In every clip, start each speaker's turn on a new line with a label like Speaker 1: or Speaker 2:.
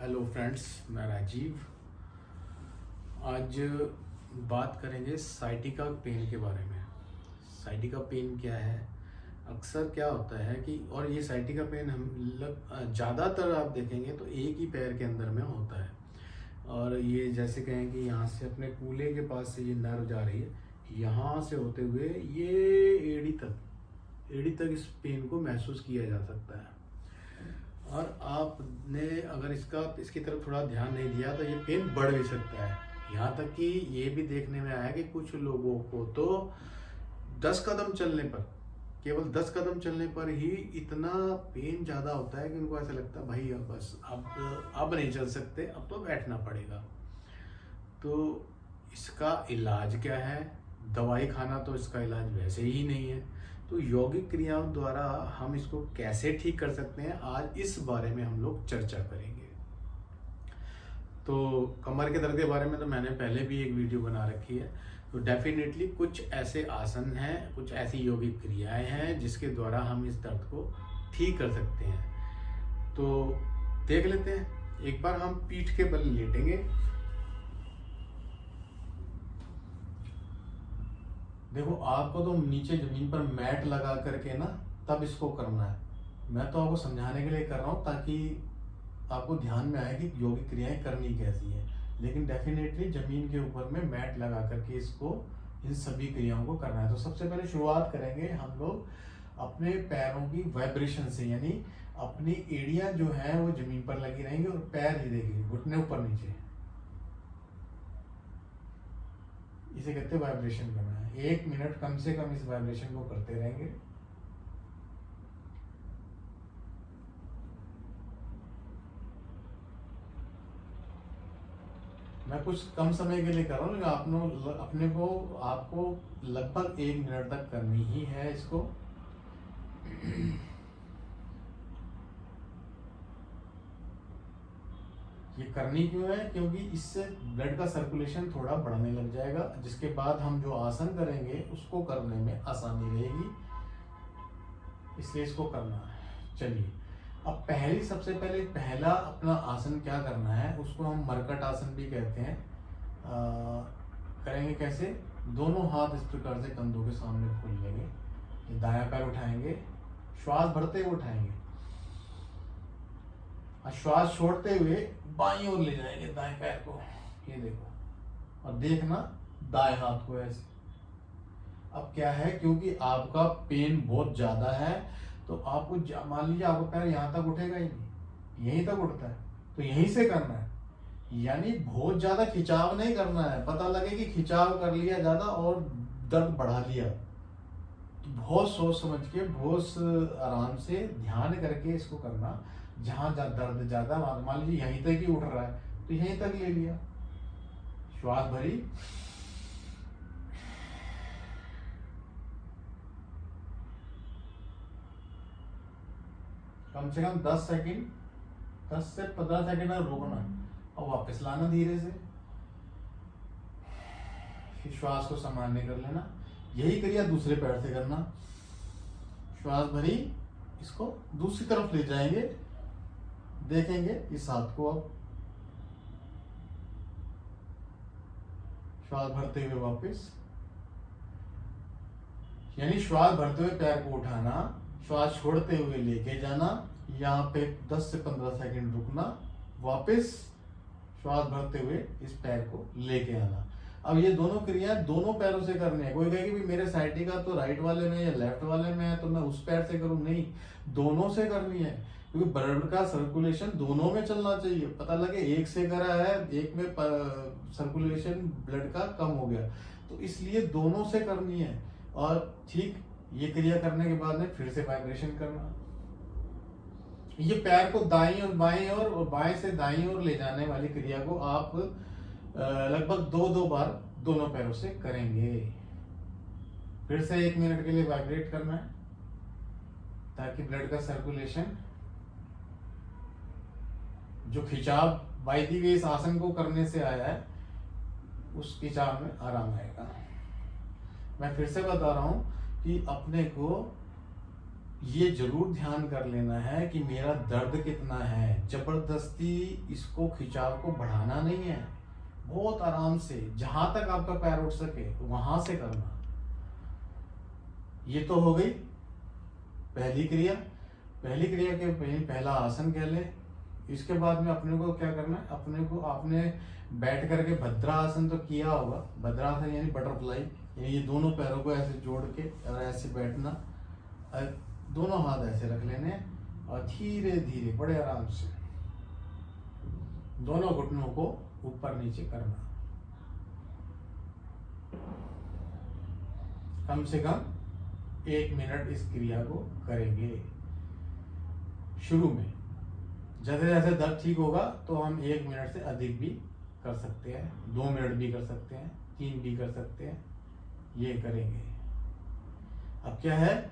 Speaker 1: Hello friends, मैं राजीव। आज बात करेंगे साइटिका पेन के बारे में। साइटिका पेन क्या है, अक्सर क्या होता है कि और ये साइटिका पेन हम ज़्यादातर आप देखेंगे तो एक ही पैर के अंदर में होता है। और ये जैसे कहें कि यहाँ से अपने कूल्हे के पास से ये नर्व जा रही है, यहाँ से होते हुए ये एड़ी तक इस पेन को महसूस किया जा सकता है। और आपने अगर इसकी तरफ थोड़ा ध्यान नहीं दिया तो ये पेन बढ़ भी सकता है। यहाँ तक कि ये भी देखने में आया कि कुछ लोगों को तो 10 कदम चलने पर, केवल 10 कदम चलने पर ही इतना पेन ज़्यादा होता है कि उनको ऐसा लगता है भाई अब नहीं चल सकते, अब तो बैठना पड़ेगा। तो इसका इलाज क्या है? दवाई खाना तो इसका इलाज वैसे ही नहीं है। तो यौगिक क्रियाओं द्वारा हम इसको कैसे ठीक कर सकते हैं, आज इस बारे में हम लोग चर्चा करेंगे। तो कमर के दर्द के बारे में तो मैंने पहले भी एक वीडियो बना रखी है। तो डेफिनेटली कुछ ऐसे आसन हैं, कुछ ऐसी यौगिक क्रियाएं हैं जिसके द्वारा हम इस दर्द को ठीक कर सकते हैं। तो देख लेते हैं। एक बार हम पीठ के बल लेटेंगे। देखो, आपको तो नीचे जमीन पर मैट लगा करके ना तब इसको करना है। मैं तो आपको समझाने के लिए कर रहा हूँ ताकि आपको ध्यान में आए कि यौगिक क्रियाएं करनी कैसी है। लेकिन डेफिनेटली जमीन के ऊपर में मैट लगा करके इसको इन सभी क्रियाओं को करना है। तो सबसे पहले शुरुआत करेंगे हम लोग अपने पैरों की वाइब्रेशन से, यानी अपनी एड़ियां जो है वो जमीन पर लगी रहेंगी और पैर हिलेंगे, घुटने ऊपर नीचे। इसे कहते हैं वाइब्रेशन करना है। 1 मिनट कम से कम इस वाइब्रेशन को करते रहेंगे। मैं कुछ कम समय के लिए कर रहा हूँ, लेकिन आपको लगभग 1 मिनट तक करनी ही है इसको। ये करनी क्यों है? क्योंकि इससे ब्लड का सर्कुलेशन थोड़ा बढ़ने लग जाएगा, जिसके बाद हम जो आसन करेंगे उसको करने में आसानी रहेगी, इसलिए इसको करना है। चलिए, अब सबसे पहले पहला अपना आसन क्या करना है, उसको हम मरकट आसन भी कहते हैं। करेंगे कैसे? दोनों हाथ इस प्रकार से कंधों के सामने खोल लेंगे, ये दायां पैर उठाएंगे, श्वास भरते हुए उठाएंगे और श्वास छोड़ते हुए बाईं ओर ले जाएंगे दाएं पैर को। ये देखो, और देखना दाएं हाथ को ऐसे। अब क्या है, क्योंकि आपका पेन बहुत ज्यादा है तो आपको मान लीजिए आपका पैर यहाँ तक उठेगा ही नहीं, यहीं तक उठता है, तो यहीं से करना है। यानी बहुत ज्यादा खिंचाव नहीं करना है। पता लगे कि खिंचाव कर लिया ज्यादा और दर्द बढ़ा लिया, तो बहुत सोच समझ के, बहुत आराम से ध्यान करके इसको करना। जहां दर्द ज्यादा, मान लीजिए यहीं तक ही उठ रहा है तो यहीं तक ले लिया, श्वास भरी, कम से कम 10 सेकंड, 10 से 15 सेकंड रोकना और वापस लाना धीरे से। फिर श्वास को सामान्य कर लेना। यही क्रिया दूसरे पैर से करना। श्वास भरी, इसको दूसरी तरफ ले जाएंगे, देखेंगे इस हाथ को। अब श्वास भरते हुए वापस, यानी श्वास भरते हुए पैर को उठाना, श्वास छोड़ते हुए लेके जाना, यहाँ पे 10 से 15 सेकंड रुकना, वापस श्वास भरते हुए इस पैर को लेके आना। अब ये दोनों क्रिया दोनों पैरों से करनी है। कोई कहे कि मेरे साइटिका तो राइट वाले में या लेफ्ट वाले में है तो मैं उस पैर से करूं, नहीं, दोनों से करनी है, क्योंकि ब्लड का सर्कुलेशन दोनों में चलना चाहिए। पता लगे एक से करा है, एक में सर्कुलेशन ब्लड का कम हो गया, तो इसलिए दोनों से करनी है। और ठीक ये क्रिया करने के बाद में फिर से वाइब्रेशन करना। ये पैर को दाईं और बाईं और बाएं से दाईं ओर ले जाने वाली क्रिया को आप लगभग 2 बार दोनों पैरों से करेंगे। फिर से 1 मिनट के लिए वाइब्रेट करना है ताकि ब्लड का सर्कुलेशन, जो खिंचाव बाय दी वे इस आसन को करने से आया है, उस खिंचाव में आराम आएगा। मैं फिर से बता रहा हूं कि अपने को ये जरूर ध्यान कर लेना है कि मेरा दर्द कितना है। जबरदस्ती इसको खिंचाव को बढ़ाना नहीं है, बहुत आराम से जहां तक आपका पैर उठ सके वहां से करना। ये तो हो गई पहली क्रिया। पहली क्रिया के पहला आसन कह ले। इसके बाद में अपने को क्या करना है, अपने को आपने बैठ करके भद्रासन तो किया होगा। भद्रासन यानी बटरफ्लाई, यानी ये दोनों पैरों को ऐसे जोड़ के और ऐसे बैठना, और दोनों हाथ ऐसे रख लेने और धीरे धीरे बड़े आराम से दोनों घुटनों को ऊपर नीचे करना। कम से कम 1 मिनट इस क्रिया को करेंगे। शुरू में जैसे जैसे दर्द ठीक होगा तो हम 1 मिनट से अधिक भी कर सकते हैं, 2 मिनट भी कर सकते हैं, 3 भी कर सकते हैं, ये करेंगे। अब क्या है,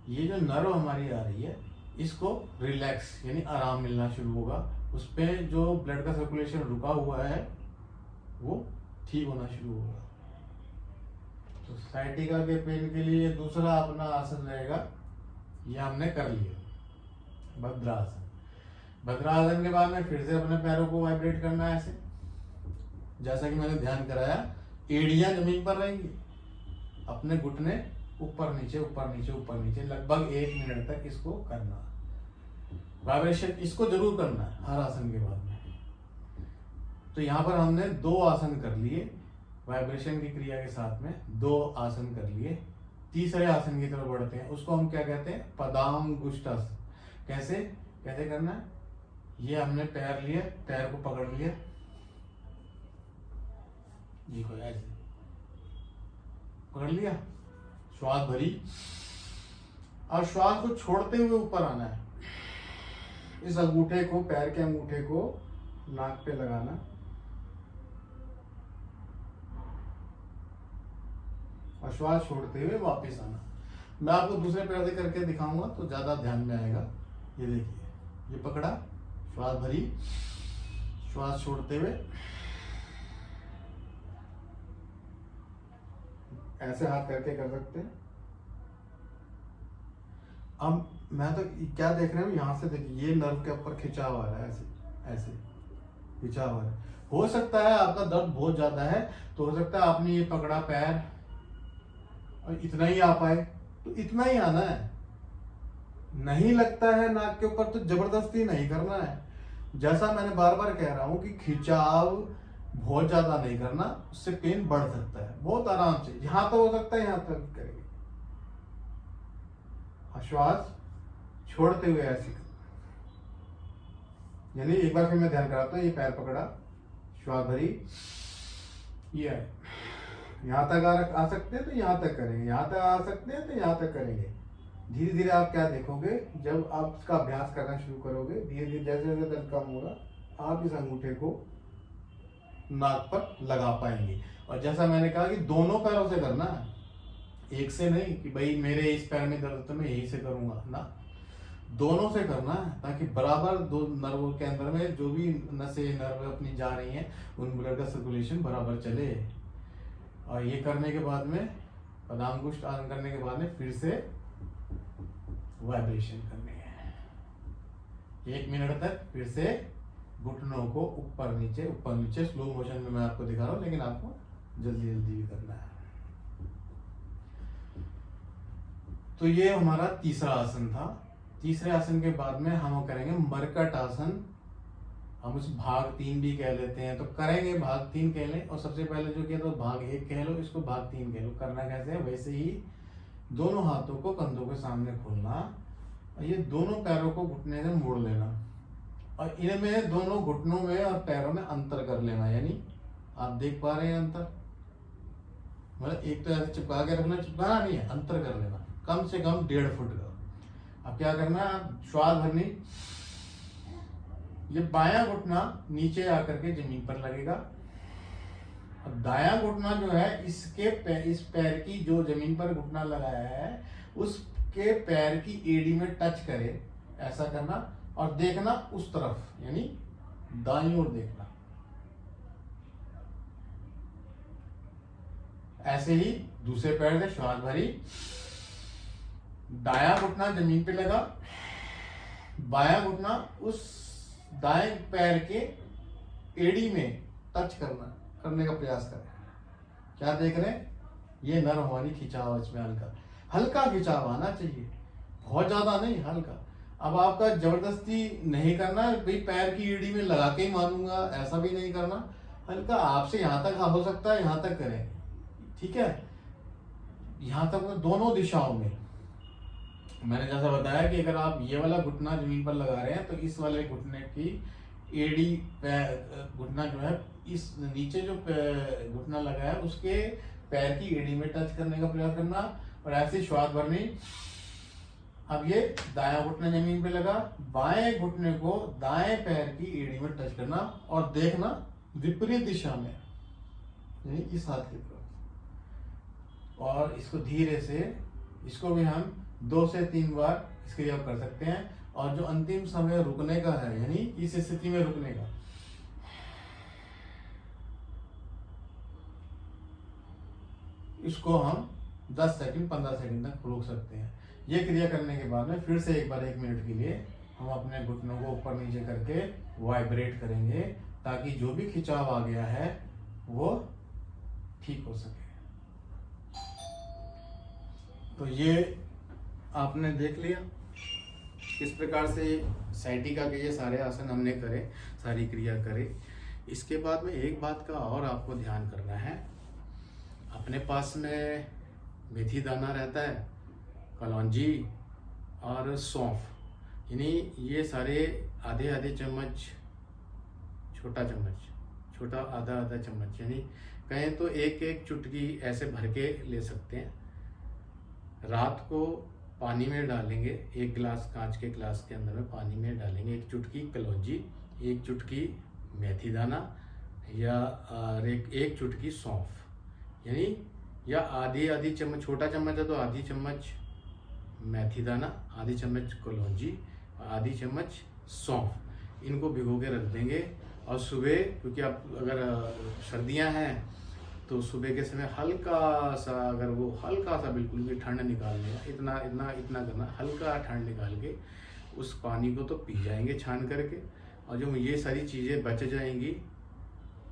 Speaker 1: ये जो नर्व हमारी आ रही है इसको रिलैक्स यानी आराम मिलना शुरू होगा। उस पर जो ब्लड का सर्कुलेशन रुका हुआ है वो ठीक होना शुरू होगा। तो साइटिका के पेन के लिए दूसरा अपना आसन रहेगा, ये हमने कर लिया भद्रासन। भद्रासन के बाद में फिर से अपने पैरों को वाइब्रेट करना है ऐसे, जैसा कि मैंने ध्यान कराया। एड़ियां जमीन पर रहेंगी, अपने घुटने ऊपर नीचे ऊपर नीचे ऊपर नीचे, लगभग 1 मिनट तक इसको करना। वाइब्रेशन इसको जरूर करना है हर आसन के बाद में। तो यहाँ पर हमने 2 आसन कर लिए, वाइब्रेशन की क्रिया के साथ में 2 आसन कर लिए। तीसरे आसन की तरफ बढ़ते हैं, उसको हम क्या कहते हैं, पदांगुष्ठासन। कैसे कैसे करना है, ये हमने पैर लिए, पैर को पकड़ लिया, देखो ऐसे पकड़ लिया, श्वास भरी और श्वास को छोड़ते हुए ऊपर आना है। इस अंगूठे को, पैर के अंगूठे को नाक पे लगाना और श्वास छोड़ते हुए वापस आना। मैं आपको दूसरे पैर से करके दिखाऊंगा तो ज्यादा ध्यान में आएगा। ये देखिए, ये पकड़ा, श्वास भरी, श्वास छोड़ते हुए ऐसे हाथ करके कर सकते हैं। अब मैं तो क्या देख रहे हूँ, यहाँ से देखिए, ये नर्व के ऊपर खिंचाव आ रहा है, ऐसे ऐसे खिंचाव आ रहा है। हो सकता है आपका दर्द बहुत ज्यादा है, तो हो सकता है आपने ये पकड़ा पैर और इतना ही आ पाए, तो इतना ही आना है। नहीं लगता है नाक के ऊपर तो जबरदस्ती नहीं करना है। जैसा मैंने बार बार कह रहा हूं कि खिंचाव बहुत ज्यादा नहीं करना, उससे पेन बढ़ सकता है। बहुत आराम से, यहां तक हो सकता है, यहां तक करेंगे। श्वास छोड़ते हुए ऐसे, यानी एक बार फिर मैं ध्यान कराता हूं। ये पैर पकड़ा, श्वास भरी, ये आए, यहां तक आ सकते हैं तो यहां तक करेंगे, यहां तक आ सकते हैं तो यहां तक करेंगे। धीरे धीरे आप क्या देखोगे, जब आप इसका अभ्यास करना शुरू करोगे, धीरे धीरे जैसे जैसे दर्द कम होगा, आप इस अंगूठे को नाक पर लगा पाएंगे। और जैसा मैंने कहा कि दोनों पैरों से करना है, एक से नहीं कि भाई मेरे इस पैर में दर्द तो मैं यही से करूंगा ना, दोनों से करना है, ताकि बराबर दो नर्वों के अंदर में जो भी नसें नर्व अपनी जा रही हैं उन ब्लड का सर्कुलेशन बराबर चले। और ये करने के बाद में, पदांगुष्ठ आसन करने के बाद में फिर से वाइब्रेशन करने हैं 1 मिनट तक। फिर से घुटनों को ऊपर नीचे स्लो मोशन में मैं आपको दिखा रहा हूं, लेकिन आपको जल्दी जल्दी भी करना है। तो ये हमारा तीसरा आसन था। तीसरे आसन के बाद में हम करेंगे मरकट आसन। हम उसे भाग 3 भी कह लेते हैं, तो करेंगे भाग 3 कह लें। और सबसे पहले जो किया तो भाग 1 कह लो, इसको भाग 3 कह लो। करना कैसे है, वैसे ही दोनों हाथों को कंधों के सामने खोलना और ये दोनों पैरों को घुटने से मोड़ लेना और इनमें दोनों घुटनों में और पैरों में अंतर कर लेना। यानी आप देख पा रहे हैं अंतर, मतलब एक तो ऐसे चिपका के रखना, चिपकाना नहीं है, अंतर कर लेना कम से कम 1.5 फुट का। अब क्या करना है, श्वास भरनी, ये बायां घुटना नीचे आकर के जमीन पर लगेगा और दायां घुटना जो है इस पैर की जो जमीन पर घुटना लगाया है उसके पैर की एड़ी में टच करे, ऐसा करना और देखना उस तरफ, यानी दाईं ओर देखना। ऐसे ही दूसरे पैर से श्वास भरी, दायां घुटना जमीन पे लगा, बायां घुटना उस दाएं पैर के एड़ी में टच करने का प्रयास करें। क्या देख रहे हैं? ये नर हमारी खिंचाव, इसमें हल्का हल्का खिंचाव आना चाहिए, बहुत ज्यादा नहीं, हल्का। अब आपका जबरदस्ती नहीं करना भाई पैर की एड़ी में लगा के ही मारूंगा, ऐसा भी नहीं करना। हल्का आपसे यहाँ तक हो सकता है, यहाँ तक करें, ठीक है, यहाँ तक दोनों दिशाओं में। मैंने जैसा बताया कि अगर आप ये वाला घुटना जमीन पर लगा रहे हैं तो इस वाले घुटने की एड़ी घुटना जो है इस नीचे जो घुटना लगा है उसके पैर की एड़ी में टच करने का प्रयास करना और ऐसी श्वास भरनी। अब ये दायां घुटना जमीन पे लगा, बाएं घुटने को दाएं पैर की एड़ी में टच करना और देखना विपरीत दिशा में, यानी इस हाथ की तरफ। और इसको धीरे से, इसको भी हम 2 से 3 बार इस क्रिया कर सकते हैं। और जो अंतिम समय रुकने का है, यानी इस स्थिति में रुकने का, इसको हम 10 सेकंड 15 सेकंड तक रोक सकते हैं। ये क्रिया करने के बाद में फिर से एक बार 1 मिनट के लिए हम अपने घुटनों को ऊपर नीचे करके वाइब्रेट करेंगे ताकि जो भी खिंचाव आ गया है वो ठीक हो सके। तो ये आपने देख लिया किस प्रकार से साइटिका के ये सारे आसन हमने करे, सारी क्रिया करे। इसके बाद में एक बात का और आपको ध्यान करना है, अपने पास में मेथी दाना रहता है, कलौंजी और सौंफ, यानी ये सारे आधे आधे चम्मच, छोटा आधा आधा चम्मच, यानी कहें तो एक एक चुटकी ऐसे भर के ले सकते हैं। रात को पानी में डालेंगे, 1 गिलास कांच के गिलास के अंदर में पानी में डालेंगे 1 चुटकी कलौंजी, 1 चुटकी मेथी दाना या एक चुटकी सौंफ, यानी या आधी चम्मच, छोटा चम्मच है तो आधी चम्मच मेथी दाना, आधी चम्मच कलौंजी, आधी चम्मच सौंफ, इनको भिगो के रख देंगे। और सुबह, क्योंकि आप अगर सर्दियां हैं तो सुबह के समय हल्का सा, अगर वो हल्का सा बिल्कुल भी ठंड निकालने का, इतना करना, हल्का ठंड निकाल के उस पानी को तो पी जाएंगे छान करके। और जो ये सारी चीज़ें बच जाएंगी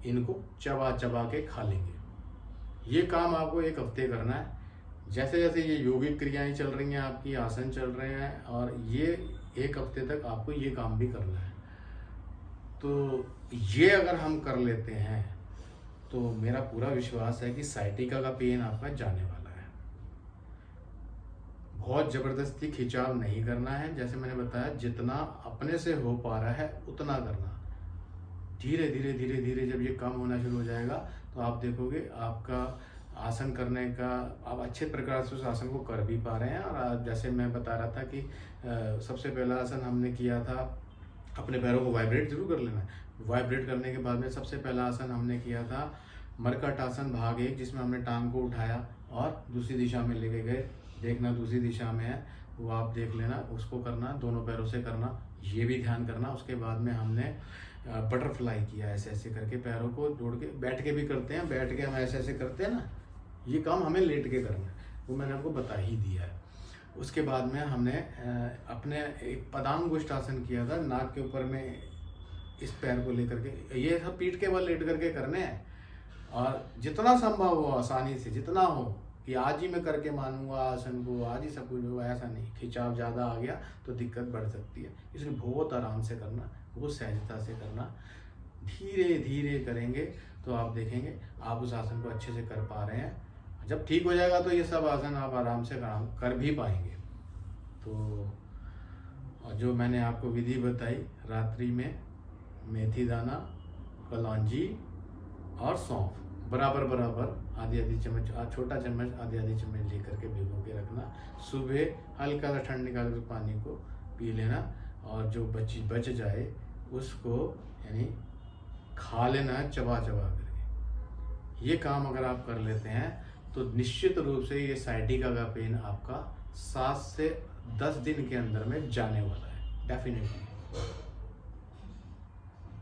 Speaker 1: इनको चबा चबा के खा लेंगे। ये काम आपको 1 हफ्ते करना है। जैसे जैसे ये योगिक क्रियाएं चल रही हैं, आपकी आसन चल रहे हैं, और ये 1 हफ्ते तक आपको ये काम भी करना है। तो ये अगर हम कर लेते हैं तो मेरा पूरा विश्वास है कि साइटिका का पेन आपका जाने वाला है। बहुत ज़बरदस्ती खिंचाव नहीं करना है, जैसे मैंने बताया जितना अपने से हो पा रहा है उतना करना। धीरे धीरे धीरे धीरे जब ये कम होना शुरू हो जाएगा तो आप देखोगे आपका आसन करने का, आप अच्छे प्रकार से उस आसन को कर भी पा रहे हैं। और जैसे मैं बता रहा था कि सबसे पहला आसन हमने किया था, अपने पैरों को वाइब्रेट जरूर कर लेना है। वाइब्रेट करने के बाद में सबसे पहला आसन हमने किया था मरकट आसन भाग 1, जिसमें हमने टांग को उठाया और दूसरी दिशा में लेके गए। देखना दूसरी दिशा में है, वो आप देख लेना, उसको करना, दोनों पैरों से करना, ये भी ध्यान करना। उसके बाद में हमने बटरफ्लाई किया, ऐसे ऐसे करके पैरों को जोड़ के, बैठ के भी करते हैं, बैठ के हम ऐसे ऐसे करते हैं ना, ये काम हमें लेट के करना है, वो मैंने आपको बता ही दिया है। उसके बाद में हमने अपने एक पदांगुष्ठ आसन किया था, नाक के ऊपर में इस पैर को लेकर के, ये सब पीठ के बल लेट करके करने हैं। और जितना संभव हो आसानी से, जितना हो कि आज ही मैं करके मानूंगा आसन को, आज ही सब कुछ होगा, ऐसा नहीं। खिंचाव ज़्यादा आ गया तो दिक्कत बढ़ सकती है, इसलिए बहुत आराम से करना, बहुत सहजता से करना। धीरे धीरे करेंगे तो आप देखेंगे आप उस आसन को अच्छे से कर पा रहे हैं। जब ठीक हो जाएगा तो ये सब आसन आप आराम से कर भी पाएंगे। तो और जो मैंने आपको विधि बताई, रात्रि में मेथी दाना, कलौंजी और सौंफ बराबर बराबर आधी आधी चम्मच, छोटा चम्मच आधी आधी चम्मच लेकर के भिगो के रखना। सुबह हल्का सा ठंड निकाल कर पानी को पी लेना, और जो बच जाए उसको यानी खा लेना चबा चबा करके। ये काम अगर आप कर लेते हैं तो निश्चित रूप से ये साइटिका का पेन आपका 7 से 10 दिन के अंदर में जाने वाला है, डेफिनेटली।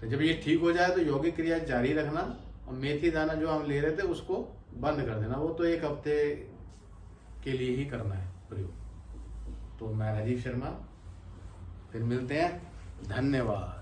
Speaker 1: तो जब ये ठीक हो जाए तो योगिक क्रिया जारी रखना, और मेथी दाना जो हम ले रहे थे उसको बंद कर देना, वो तो 1 हफ्ते के लिए ही करना है प्रयोग। तो मैं राजीव शर्मा, फिर मिलते हैं, धन्यवाद।